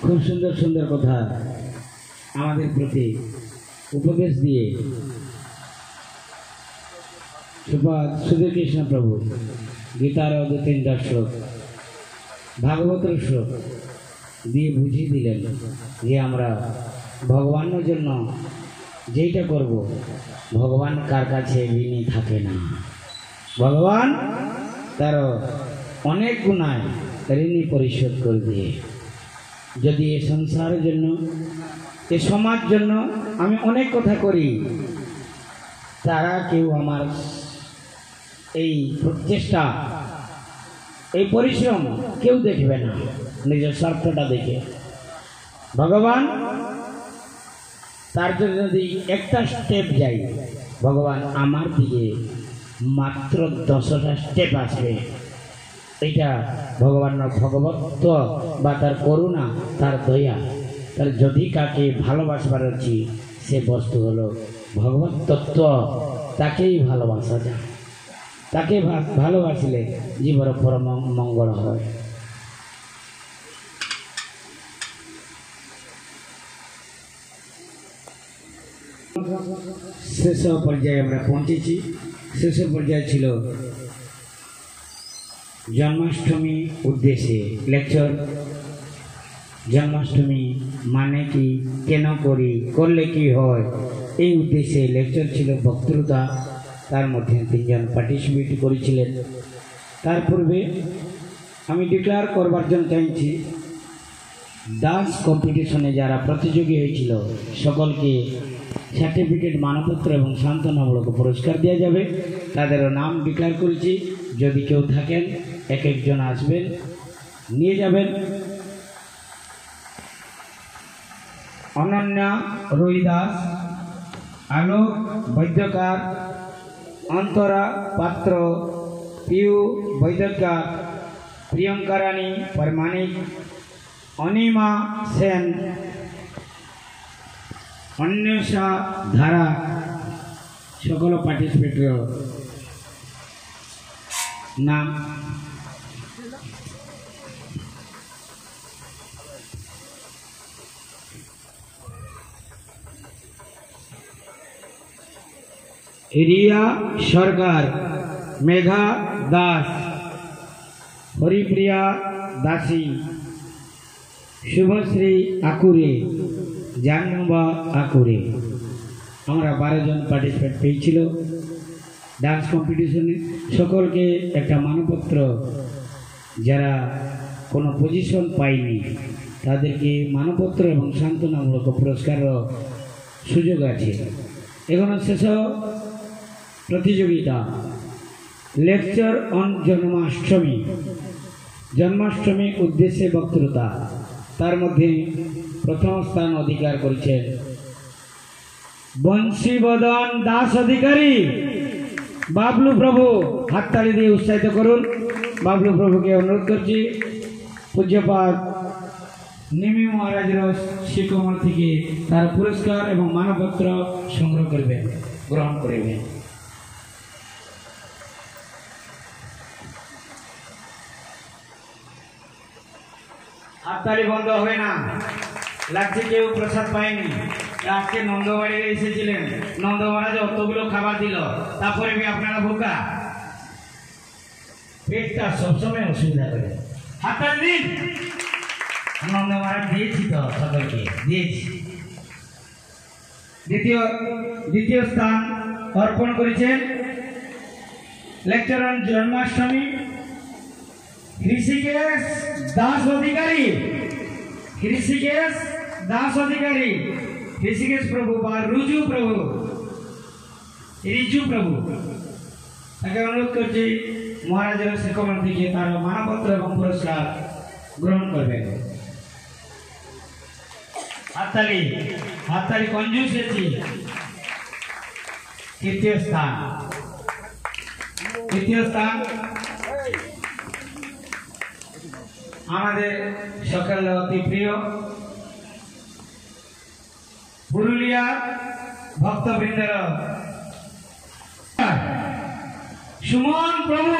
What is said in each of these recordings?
খুব সুন্দর সুন্দর কথা আমাদের প্রতি উপদেশ দিয়ে সুধীর কৃষ্ণ প্রভু গীতার 2-3 শ্লোক ভাগবতের শ্লোক দিয়ে বুঝিয়ে দিলেন যে আমরা ভগবানের জন্য যেইটা করব ভগবান কার কাছে ঋণী থাকে না। ভগবান তার অনেক গুণায় ঋণী পরিশোধ করে দিয়ে। যদি এ সংসারের জন্য এ সমাজ জন্য আমি অনেক কথা করি, তারা কেউ আমার এই প্রচেষ্টা এই পরিশ্রম কেউ দেখবে না, নিজের স্বার্থটা দেখে। ভগবান তার জন্য যদি একটা স্টেপ যাই, ভগবান আমার দিকে মাত্র 10টা স্টেপ আসবে। এইটা ভগবানের ভগবত্ব বা তার করুণা, তার দয়া। তার যদি কাকে ভালোবাসবার আছে সে বস্তু হলো ভগবত তত্ত্ব, তাকেই ভালোবাসা যায়। তাকে ভালোবাসলে জীবন পরম মঙ্গল হয়। শেষ পর্যায়ে আমরা পৌঁছেছি। শেষ পর্যায়ে ছিল জন্মাষ্টমী উদ্দেশ্যে লেকচার। জন্মাষ্টমী মানে কি, কেন করি, করলে কি হয়, এই উদ্দেশ্যে লেকচার ছিল। বক্তৃতা তার মধ্যে 3 জন পার্টিসিপেট করেছিলেন। তার পূর্বে আমি ডিক্লেয়ার করবার জন্য চাইছি, ডান্স কম্পিটিশনে যারা প্রতিযোগী হয়েছিল সকলকে সার্টিফিকেট, মানপত্র এবং সান্ত্বনামূলক পুরস্কার দেওয়া যাবে। তাদেরও নাম ডিক্লেয়ার করেছি। যদি কেউ থাকেন এক একজন আসবেন, নিয়ে যাবেন। অনন্যা রুইদাস, আলোক বৈদ্যকার, অন্তরা পাত্র, পিউ বৈদ্যকার, প্রিয়ঙ্কা রানী परमाणिक, অনিমা সেন, অন্বেষা ধারা, সকল পার্টিসিপেটর নাম। রিয়া সরকার, মেঘা দাস, হরিপ্রিয়া দাসী, শুভশ্রী আকুরে, জাহ্নবা আকুরে। আমরা 12 জন পার্টিসিপেট পেয়েছিল ডান্স কম্পিটিশনে। সকলকে একটা মানপত্র, যারা কোনো পজিশন পায়নি তাদেরকে মানপত্র এবং সান্ত্বনামূলক পুরস্কারও সুযোগ আছে। এখনো শেষ প্রতিযোগিতা লেকচার অন জন্মাষ্টমী। জন্মাষ্টমী উদ্দেশ্যে বক্তৃতা। তার মধ্যে প্রথম স্থান অধিকার করেছেন বংশীবদন দাস অধিকারী। বাবলু প্রভু, হাততালি দিয়ে উৎসাহিত করুন। বাবলু প্রভুকে অনুরোধ করছি পূজ্যপাদ নিমি মহারাজের শিক্ষমল থেকে তার পুরস্কার এবং মানপত্র সংগ্রহ করবেন, গ্রহণ করবেন। হাততালি বন্ধ হবে না। লাগছে কেউ প্রসাদ পায়নি। আজকে নন্দবাড়ি এসেছিলেন, নন্দ মহারাজ অতগুলো খাবার দিল, তারপরে আপনারা ভোকা, পেটটা সবসময় অসুবিধা করে। হাততালি দিন। নন্দ মহারাজ দিয়েছি তো, সকলকে দিয়েছি। দ্বিতীয় স্থান অর্পণ করেছেন লেকচার অন জন্মাষ্টমী ঋষিকেশ দাস অধিকারী। ঋষিকেশ দাস অধিকারী, ঋষিকেশ প্রভু বা রিজু প্রভু। তাকে অনুরোধ করছি মহারাজের শিক্ষকমল থেকে তার মানপত্র এবং পুরস্কার গ্রহণ করবেন। হাততালি কঞ্জুস হয়েছি। তৃতীয় স্থান আমাদের সকল অতি প্রিয় পুরুলিয়া ভক্তবৃন্দের সুমন প্রভু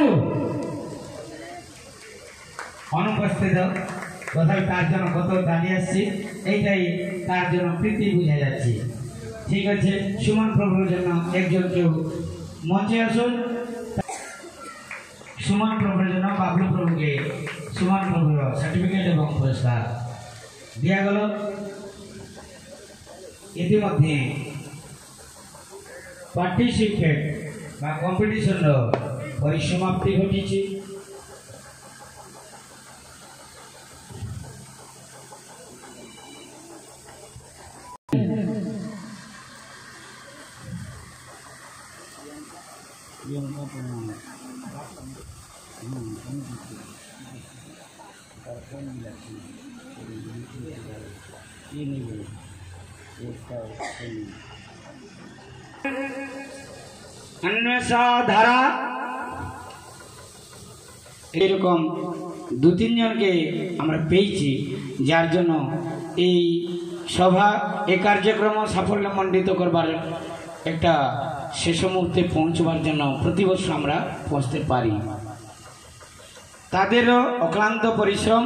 অনুপস্থিত। কোথায় তার জন্য কত দাঁড়িয়ে আসছি, এইটাই তার জন্য প্রীতি বুঝা যাচ্ছে। ঠিক আছে, সুমন প্রভুর জন্য একজন কেউ মঞ্চে আসুন। সুমন প্রভুর জন্য বাবলু প্রভুকে সুমন প্রভুর সার্টিফিকেট এবং পুরস্কার দেওয়া গেল। ইতিমধ্যে পার্টিসিপেট বা কম্পিটিশন পরিসমাপ্তি ঘটেছে। ধারা এরকম দু তিনজনকে আমরা পেয়েছি, যার জন্য এই সভা এই কার্যক্রম সাফল্যমণ্ডিত করবার একটা শেষ মুহূর্তে পৌঁছবার জন্য প্রতি বছর আমরা পৌঁছতে পারি। তাদেরও অক্লান্ত পরিশ্রম,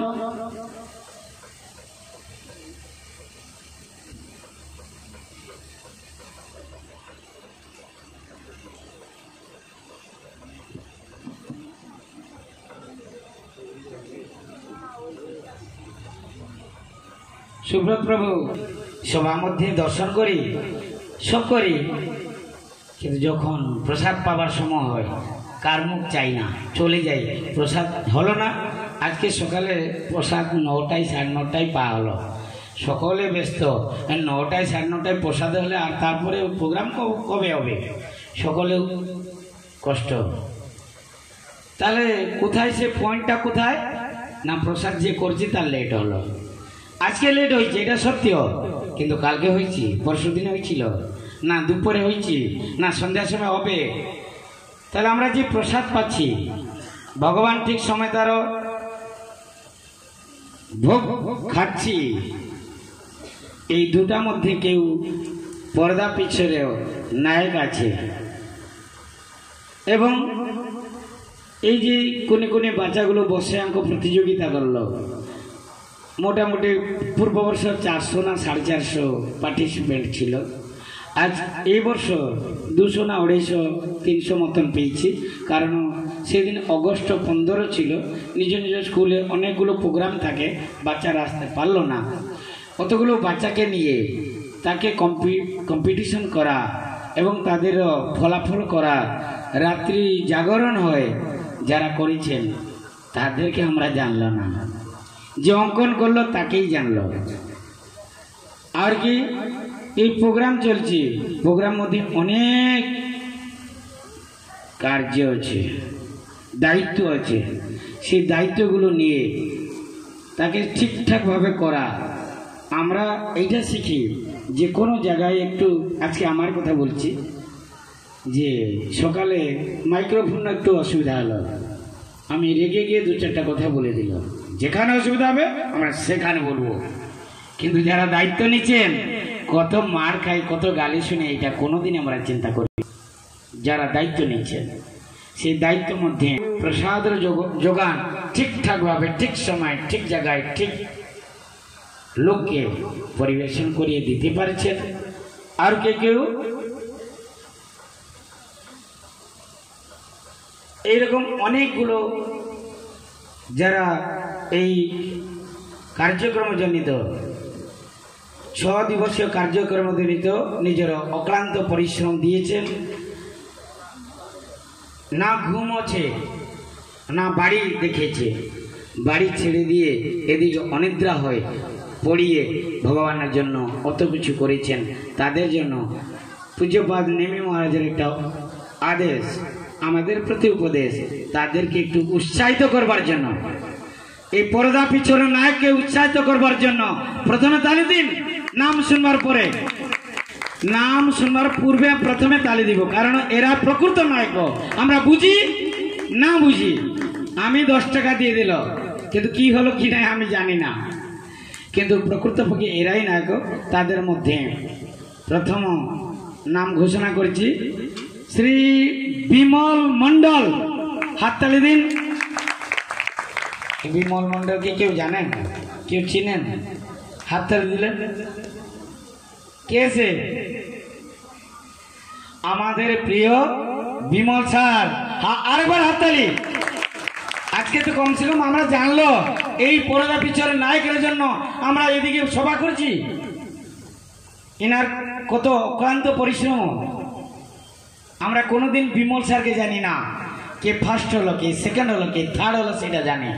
সুব্রত প্রভু সবার মধ্যে দর্শন করি, সব করি, কিন্তু যখন প্রসাদ পাবার সময় হয় কার মুখ চাই না, চলে যাই। প্রসাদ হলো না, আজকে সকালে প্রসাদ 9টায় 9:30 পাওয়া হলো। সকলে ব্যস্ত, 9টায় 9:30 প্রসাদ হলে আর তারপরে প্রোগ্রাম কবে হবে, সকলেও কষ্ট। তাহলে কোথায় সে পয়েন্টটা কোথায় না, প্রসাদ যে করছি তার লেট হলো। আজকে লেট হয়েছে এটা সত্য, কিন্তু কালকে হয়েছি, পরশু দিনে হয়েছিল না, দুপুরে হয়েছি না, সন্ধ্যার সময় হবে। তাহলে আমরা যে প্রসাদ পাচ্ছি, ভগবান ঠিক সময় তারও ভোগ খাচ্ছি, এই দুটার মধ্যে কেউ পর্দা পিছনেও নায়ক আছে। এবং এই যে কোনে কোনে বাচ্চাগুলো বসে অঙ্ক প্রতিযোগিতা করলো, মোটামুটি পূর্ববর্ষ 400 না 450 পার্টিসিপেন্ট ছিল। আজ এই বর্ষ 200 না 250 300 মতন পেয়েছি। কারণ সেদিন অগস্ট 15 ছিল, নিজ নিজ স্কুলে অনেকগুলো প্রোগ্রাম থাকে, বাচ্চারা আসতে পারলো না। অতগুলো বাচ্চাকে নিয়ে তাকে কম্পিটিশন করা এবং তাদের ফলাফল করা, রাত্রি জাগরণ হয় যারা করেছেন তাদেরকে আমরা জানলাম না, যে অঙ্কন করলো তাকেই জানলো। আর কি এই প্রোগ্রাম চলছে, প্রোগ্রাম মধ্যে অনেক কার্য আছে, দায়িত্ব আছে, সেই দায়িত্বগুলো নিয়ে তাকে ঠিকঠাকভাবে করা। আমরা এইটা শিখি যে কোনো জায়গায় একটু, আজকে আমার কথা বলছি, যে সকালে মাইক্রোফোন একটু অসুবিধা হলো, আমি রেগে গিয়ে 2-4টা কথা বলে দিলাম। যেখানে অসুবিধা হবে আমরা সেখানে বলবো, কিন্তু যারা দায়িত্ব নিচ্ছেন কত মার খাই, কত গালি শুনে, এটা কোনোদিন আমরা চিন্তা করি। যারা দায়িত্ব নিচ্ছেন সেই দায়িত্বের মধ্যে প্রসাদের যোগান ঠিকঠাকভাবে, ঠিক সময়, ঠিক জায়গায়, ঠিক লোককে পরিবেশন করিয়ে দিতে পারছেন। আর কেউ এইরকম অনেকগুলো যারা এই কার্যক্রম জনিত 6 দিবসীয় কার্যক্রম জনিত নিজের অক্লান্ত পরিশ্রম দিয়েছেন। না ঘুম আছে, না বাড়ি দেখেছে, বাড়ি ছেড়ে দিয়ে এদিকে অনিদ্রা হয় পড়িয়ে ভগবানের জন্য অত কিছু করেছেন। তাদের জন্য পূজ্যপাদ নেমি মহারাজের একটা আদেশ, আমাদের প্রতি উপদেশ, তাদেরকে একটু উৎসাহিত করবার জন্য, এই পর্দা পিছনে নায়ককে উৎসাহিত করবার জন্য প্রথমে তালি দিন। নাম শুনবার পরে, নাম শুনবার পূর্বে প্রথমে তালি দিব, কারণ এরা প্রকৃত নায়ক। আমরা বুঝি না বুঝি, আমি 10 টাকা দিয়ে দিল, কিন্তু কি হলো কি নাই আমি জানি না, কিন্তু প্রকৃতপক্ষে এরাই নায়ক। তাদের মধ্যে প্রথম নাম ঘোষণা করেছি শ্রী বিমল মণ্ডল, হাততালি দিন। বিমল মণ্ডলকে কেউ জানেন, কেউ চিনেন? হাত তালি দিলেন। কে সে? আমাদের প্রিয় বিমল স্যার। আরেকবার হাততালি। আজকে তো কমসে কম আমরা জানলো এই পর্দা পিছনের নায়কের জন্য আমরা এদিকে সভা করছি। এনার কত অক্লান্ত পরিশ্রম। আমরা কোনোদিন বিমল স্যারকে জানি না কে ফার্স্ট হলো, কে সেকেন্ড হলো, কে থার্ড হলো সেটা জানি,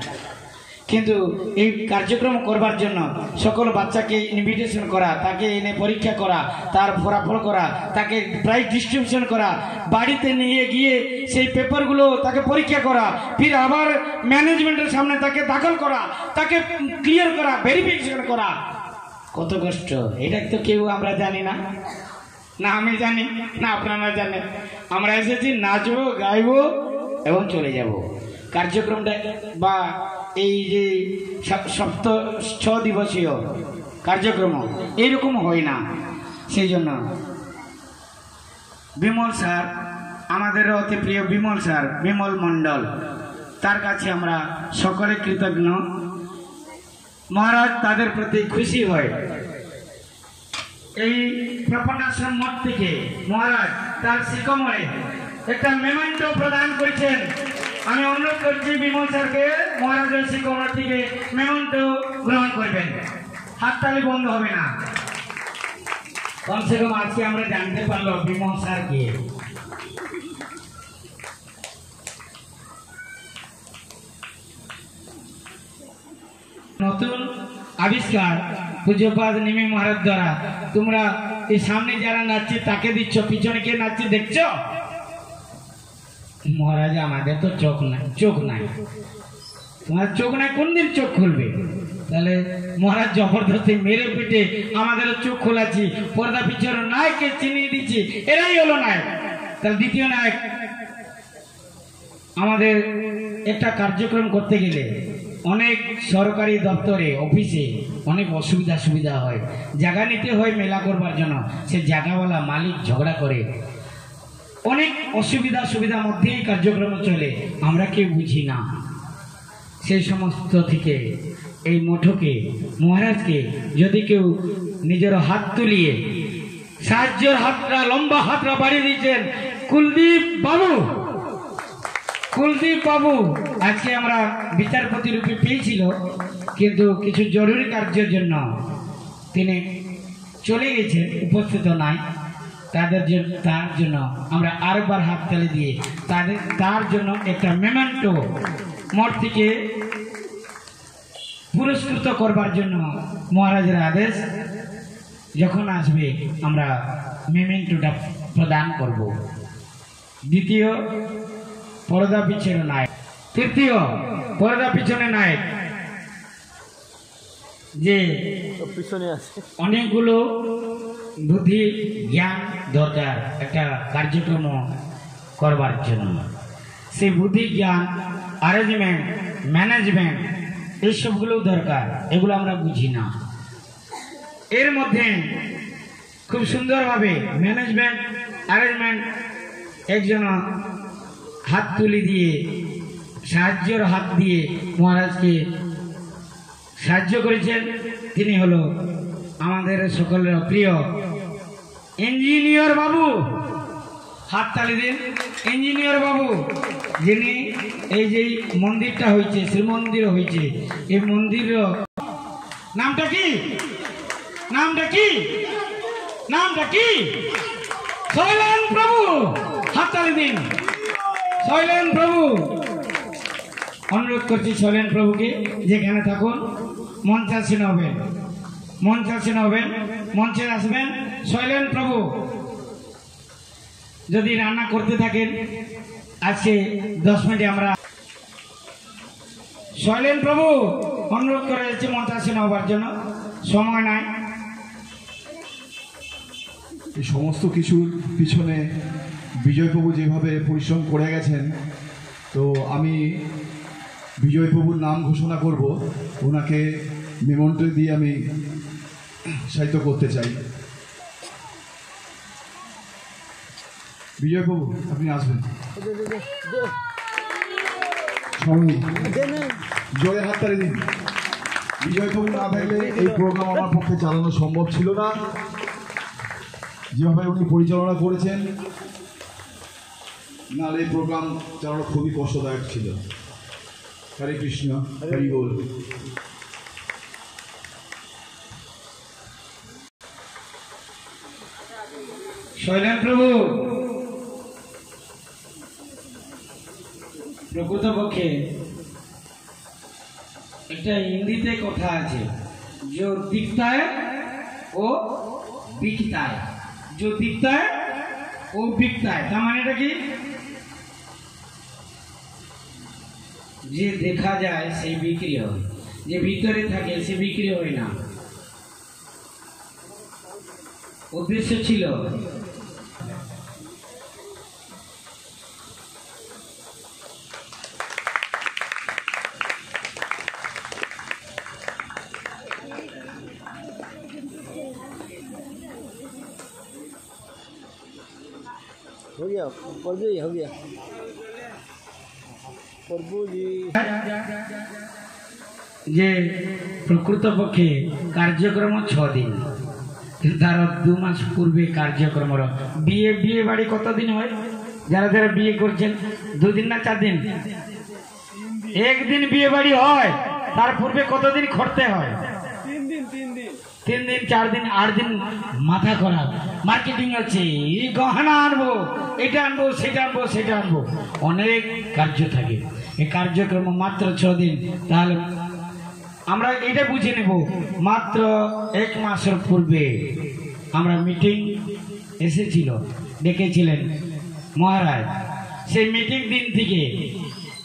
কিন্তু এই কার্যক্রম করবার জন্য সকল বাচ্চাকে ইনভিটেশন করা, তাকে এনে পরীক্ষা করা, তার ফলাফল করা, তাকে প্রাইজ ডিস্ট্রিবিউশন করা, বাড়িতে নিয়ে গিয়ে সেই পেপারগুলো তাকে পরীক্ষা করা, ফির আবার ম্যানেজমেন্টের সামনে তাকে দাখল করা, তাকে ক্লিয়ার করা, ভেরিফিকেশন করা, কত কষ্ট। এটা তো কেউ আমরা জানি না। না আমি জানি না আপনারা জানেন। আমরা এসেছি নাচবো, গাইবো এবং চলে যাব। কার্যক্রমটা বা এই যে 6 দিবসীয় কার্যক্রম এইরকম হয় না। সেই জন্য বিমল স্যার, আমাদের অতি প্রিয় বিমল স্যার, বিমল মণ্ডল, তার কাছে আমরা সকলে কৃতজ্ঞ। মহারাজ তাদের প্রতি খুশি হয়। এই প্রপন্ডাশ্রম মঠ থেকে মহারাজ তার শিক্ষমরে একটা মেমেন্টো প্রদান করেছেন। আমি অনুরোধ করছি বিমল স্যারকে মহারাজের শিক্ষমর থেকে মেমেন্টো গ্রহণ করবেন। হাততালি বন্ধ হবে না। কমসে কম আজকে আমরা জানতে পারলো বিমল স্যারকে। নতুন আবিষ্কার পূজ্যপাদ নিমি মহারাজ দ্বারা তোমরা এই সামনে যারা নাচছে তাকে দিচ্ছ, পিছনে কে নাচছে দেখছো? মহারাজ আমাদের তো চোখ নাই। তোমার চোখ নাই, কোন দিন চোখ খুলবে? তাহলে মহারাজ জবরদস্তি মেরে পিটে আমাদের চোখ খোলাচ্ছি, পর্দা পিছনে নায়ককে চিনিয়ে দিচ্ছি, এরাই হলো নায়ক। তাহলে দ্বিতীয় নায়ক। আমাদের একটা কার্যক্রম করতে গেলে অনেক সরকারি দপ্তরে অফিসে অনেক সুবিধা হয়। জায়গা নিতে হয় মেলা করবার জন্য, সে জায়গাওয়ালা মালিক ঝগড়া করে, অনেক সুবিধার মধ্যেই কার্যক্রম চলে, আমরা কেউ বুঝি না। সেই সমস্ত থেকে এই মঠকে, মহারাজকে যদি কেউ নিজের হাত তুলিয়ে সাহায্যের হাতটা, লম্বা হাতটা বাড়িয়ে দিয়েছেন কুলদীপ বাবু। আজকে আমরা বিচারপতি রূপে পেয়েছিল, কিন্তু কিছু জরুরি কার্যের জন্য তিনি চলে গেছেন, উপস্থিত নাই। তার জন্য আমরা আরেকবার হাততালি দিয়ে তার জন্য একটা মেমেন্টো মঠ থেকে পুরস্কৃত করবার জন্য মহারাজের আদেশ। যখন আসবে আমরা মেমেন্টোটা প্রদান করব। দ্বিতীয়, পর্দা পিছনে নায়ক। তৃতীয়, পর্দা পিছনে নায়ক, যে পিছনে আছে অনেকগুলো বুদ্ধি জ্ঞান দরকার একটা কার্যক্রম করবার জন্য। সেই বুদ্ধি জ্ঞান, অ্যারেঞ্জমেন্ট, ম্যানেজমেন্ট এইসবগুলো দরকার, এগুলো আমরা বুঝি না। এর মধ্যে খুব সুন্দরভাবে ম্যানেজমেন্ট, অ্যারেঞ্জমেন্ট একজন হাত তুলি দিয়ে, সাহায্যের হাত দিয়ে মহারাজকে সাহায্য করেছেন। তিনি হলো আমাদের সকলের প্রিয় ইঞ্জিনিয়ার বাবু। হাততালি দিন। ইঞ্জিনিয়ার বাবু, যিনি এই যে মন্দিরটা হয়েছে, শ্রীমন্দির হয়েছে, এই মন্দিরের নামটা কি? শৈলেন প্রভু। হাততালি দিন। শৈলেন প্রভু, অনুরোধ করছি শৈলেন প্রভুকে যেখানে থাকুন মঞ্চাসীন হবেন, মঞ্চে আসবেন। শৈলেন প্রভু যদি রান্না করতে থাকেন, আজকে 10 মিনিটে আমরা শৈলেন প্রভু অনুরোধ করে যাচ্ছি মঞ্চাসীন হবার জন্য, সময় নাই। এই সমস্ত কিছুর পিছনে বিজয়প্রভু যেভাবে পরিশ্রম করে গেছেন, তো আমি বিজয়প্রভুর নাম ঘোষণা করব, ওনাকে মেমেন্টো দিয়ে আমি সাহিত্য করতে চাই। বিজয়প্রভু আপনি আসবেন। সবাই জোরে হাততালি দিন। বিজয় প্রভু না থাকলে এই প্রোগ্রাম আমার পক্ষে চালানো সম্ভব ছিল না। যেভাবে উনি পরিচালনা করেছেন, নাহলে এই প্রোগ্রাম চালানো খুবই কষ্টদায়ক ছিল। হরে কৃষ্ণ, হরি বল। শৈলেন প্রভু, প্রকৃতপক্ষে একটা হিন্দিতে কথা আছে, जो दिखता है वो बिकता है, जो दिखता है वो बिकता है। তার মানেটা কি? যে দেখা যায় সে বিক্রি হয়, যে ভিতরে থাকে সে বিক্রি হয় না। উদ্দেশ্য ছিল हो गया प्रभु जी, हो गया प्रभु जी। যে প্রকৃতপক্ষে কার্যক্রম 6 দিন, কিন্তু তার 2 মাস পূর্বে কার্যক্রম বিয়ে বাড়ি কতদিন হয়? যারা যারা বিয়ে করছেন 2 দিন না 4 দিন? 1 দিন বিয়ে বাড়ি হয়, তার পূর্বে কতদিন খরতে হয়? 3 দিন 4 দিন 8 দিন মাথা খারাপ, মার্কেটিং আছে, এই গহনা আনবো, এটা আনবো, সেটা আনবো, অনেক কার্য থাকে। এই কার্যক্রম মাত্র 6 দিন। তাহলে আমরা এটা বুঝে নেব, মাত্র 1 মাসের পূর্বে আমরা মিটিং এসেছিল, ডেকেছিলেন মহারাজ। সেই মিটিং দিন থেকে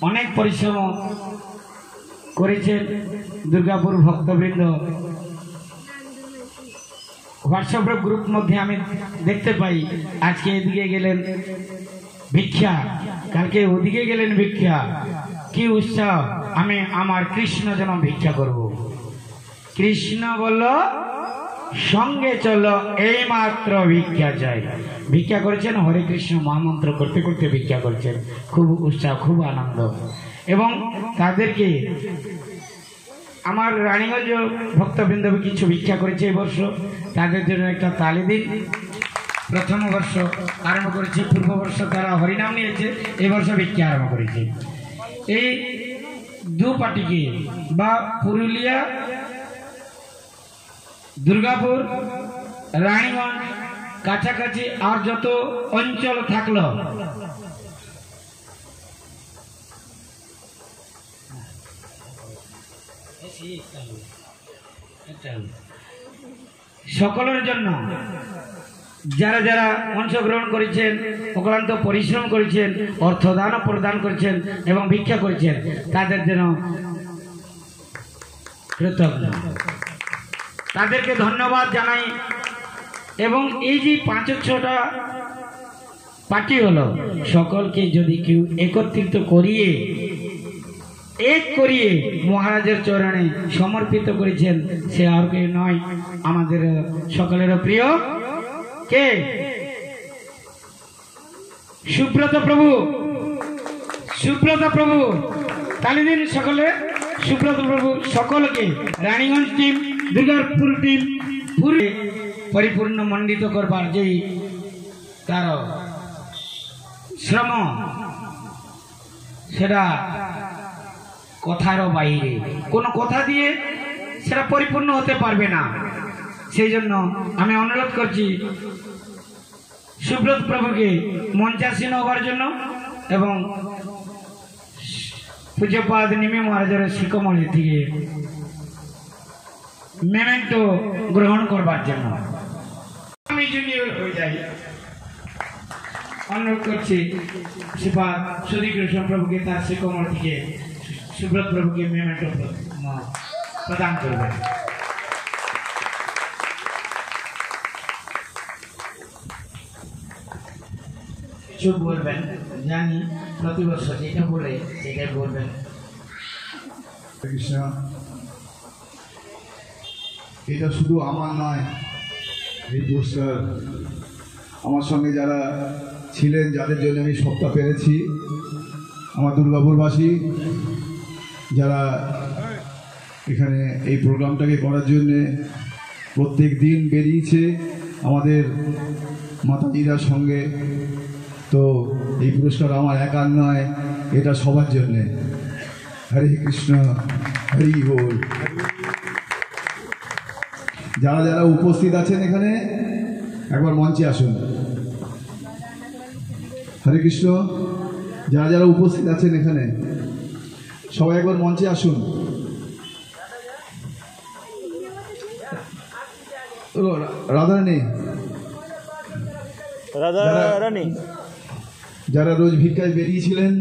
অনেক পরিশ্রম করেছেন দুর্গাপুর ভক্তবৃন্দ। হোয়াটসঅ্যাপ গ্রুপ মধ্যে আমি দেখতে পাই, আজকে এদিকে গেলেন ভিক্ষা, কালকে ওদিকে গেলেন ভিক্ষা। কি উৎসাহ! আমি আমার কৃষ্ণ যেন ভিক্ষা করব। কৃষ্ণ বলল সঙ্গে চলো, এই মাত্র ভিক্ষা চাই। ভিক্ষা করেছেন, হরে কৃষ্ণ মহামন্ত্র করতে করতে ভিক্ষা করছেন। খুব উৎসাহ, খুব আনন্দ। এবং তাদেরকে আমার রানীগঞ্জ ভক্তবৃন্দ কিছু ভিক্ষা করেছে এবর্ষ, তাদের জন্য একটা তালি দিন। প্রথম বর্ষ আরম্ভ করেছে, পূর্ববর্ষ তারা হরিনাম নিয়েছে, এবর্ষ ভিক্ষা আরম্ভ করেছে। এই 2 পার্টিকে বা পুরুলিয়া, দুর্গাপুর, রানীগঞ্জ কাছাকাছি আর যত অঞ্চল থাকলো, সকলের জন্য যারা যারা অংশগ্রহণ করেছেন, অক্লান্ত পরিশ্রম করেছেন, অর্থদান প্রদান করেছেন এবং ভিক্ষা করেছেন, তাদের জন্য কৃতজ্ঞ, তাদেরকে ধন্যবাদ জানাই। এবং এই যে 5-6টা পার্টি হলো, সকলকে যদি কেউ একত্রিত করিয়ে মহারাজের চরণে সমর্পিত করেছেন, সে আর কেউ নয়, আমাদের সকলেরও প্রিয় কে? সুব্রত প্রভু। সুব্রত প্রভু, তালি দিন সকলে। সুব্রত প্রভু সকলকে, রানীগঞ্জ টিম, দুর্গাপুর টিম, পুরী পরিপূর্ণ মণ্ডিত করবার যেই তার শ্রম, সেটা কথারও বাইরে, কোনো কথা দিয়ে সেটা পরিপূর্ণ হতে পারবে না। সেই জন্য আমি অনুরোধ করছি সুব্রত প্রভুকে মঞ্চাসীন হবার জন্য এবং পূজ্যপাদ নিমে মহারাজের শিখমণি থেকে মেমেন্টো গ্রহণ করবার জন্য আমি জুনিয়র হয়ে যাই। অনুরোধ করছি শ্রীপাদ সুধীকৃষ্ণ প্রভুকে তার শিখমণি থেকে সুব্রত প্রভুকে মেমেন্টো প্রদান করবেন। কিছু বলবেন, জানি প্রতি বছর যেটা বলে সেটাই বলবেন। কৃষ্ণ, এটা শুধু আমার নয়, এই পুরস্কার আমার সঙ্গে যারা ছিলেন, যাদের জন্য আমি সবটা পেরেছি, আমার দুর্গাপুরবাসী যারা এখানে এই প্রোগ্রামটাকে করার জন্যে প্রত্যেক দিন বেরিয়েছে আমাদের মাতাজিরার সঙ্গে, তো এই পুরস্কার আমার একার নয়, এটা সবার জন্যে। হরে কৃষ্ণ, হরি বল। যারা যারা উপস্থিত আছেন এখানে একবার মঞ্চে আসুন। হরে কৃষ্ণ। যারা যারা উপস্থিত আছেন এখানে সবাই একবার মঞ্চে আসুন। রাধারানী, রাধারানী যারা রোজ ভিক্ষায় বেরিয়েছিলেন,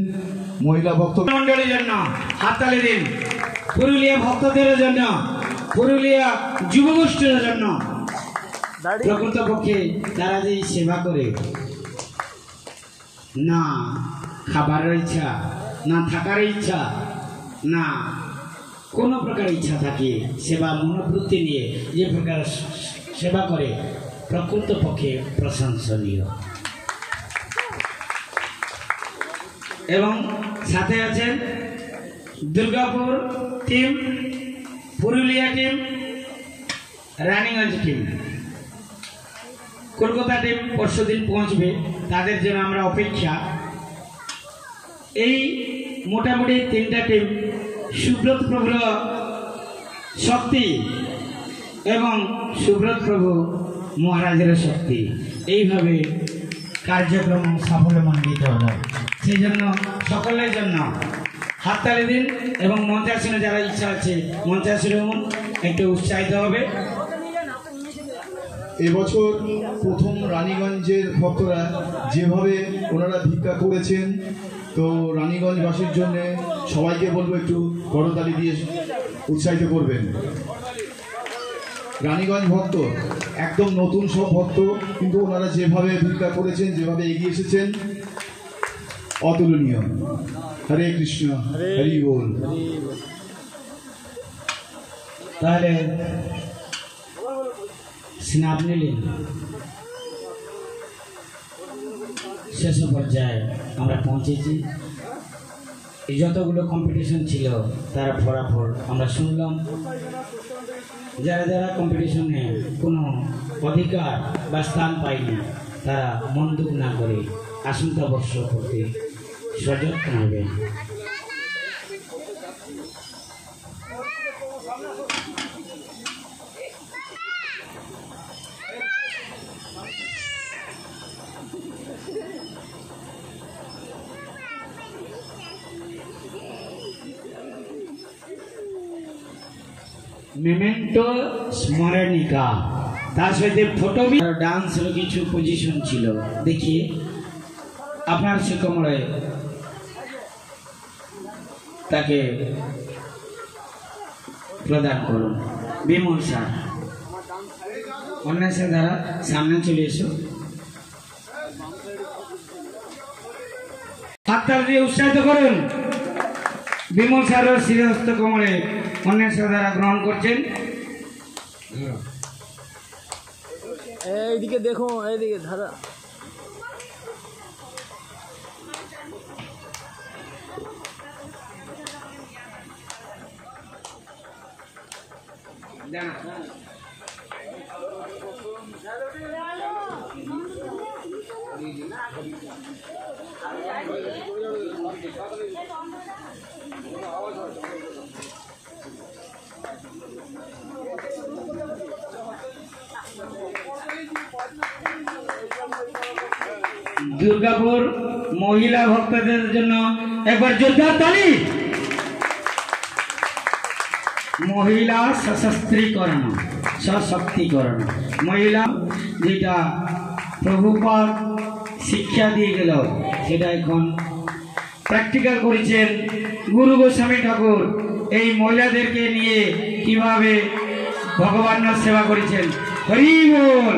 মহিলা ভক্ত মন্ডলীর জন্য হাততালি দিন। পুরুলিয়া ভক্তদের জন্য, পুরুলিয়া যুবগোষ্ঠীর জন্য। প্রকৃতপক্ষে তারা যে সেবা করে, না খাবারের ইচ্ছা, না থাকার ইচ্ছা, না কোনো প্রকার ইচ্ছা থাকে, সেবা মনোবৃত্তি নিয়ে যে প্রকার সেবা করে, প্রকৃতপক্ষে প্রশংসনীয়। এবং সাথে আছেন Durgapur team, Purulia team, Raniganj team, Kolkata team পরশুদিন পৌঁছবে, তাদের জন্য আমরা অপেক্ষা। এই মোটামুটি তিনটা টিম সুব্রত প্রভুর শক্তি এবং সুব্রত প্রভু মহারাজের শক্তি, এইভাবে কার্যক্রম সাফল্যমণ্ডিত হলো। সেই জন্য সকলের জন্য হাততালি দিন এবং মঞ্চাসীনে যারা ইচ্ছা আছে মঞ্চাসীনে একটু উৎসাহিত হবে। এবছর প্রথম রানীগঞ্জের ভক্তরা যেভাবে ওনারা ভিক্ষা করেছেন, তো রানীগঞ্জবাসীর জন্য সবাইকে বলবো একটু করতালি দিয়ে উৎসাহিত করবেন। রানীগঞ্জ ভক্ত একদম নতুন সব ভক্ত, কিন্তু ওনারা যেভাবে ভিক্ষা করেছেন, যেভাবে এগিয়ে এসেছেন, অতুলনীয়। হরে কৃষ্ণ, হরি বল। তাহলে স্নাপ নিলেন, শেষ পর্যায়ে আমরা পৌঁছেছি। যতগুলো কম্পিটিশন ছিল তার ফলাফল আমরা শুনলাম। যারা যারা কম্পিটিশনে কোনো অধিকার বা স্থান পায়নি, তারা মন দুঃখ না করে আসন্তা বর্ষ প্রতি সযত্ন হবে। মেমেন্টো স্মরণিকা, তার সাথে ফটো, ডান্সের কিছু পজিশন ছিল। দেখি আপনার সে কমলায় তাকে প্রদান করুন। বিমল স্যার, অন্যান্য দ্বারা সামনে চলে এসো। হাততালি দিয়ে উৎসাহিত করুন। বিমল স্যারের শ্রীহস্ত কমলে অন্যান্য দ্বারা গ্রহণ করছেন। এইদিকে দেখো, এইদিকে ধারা। দুর্গাপুর মহিলা ভক্তদের জন্য একবার জোরদার তালি। মহিলা সশস্ত্রীকরণ, সশক্তিকরণ, মহিলা যেটা প্রভুপাদ শিক্ষা দিয়ে গেল সেটা এখন প্র্যাকটিক্যাল করেছেন গুরু গোস্বামী ঠাকুর। এই মহিলাদেরকে নিয়ে কিভাবে ভগবানের সেবা করেছেন। হরি বল।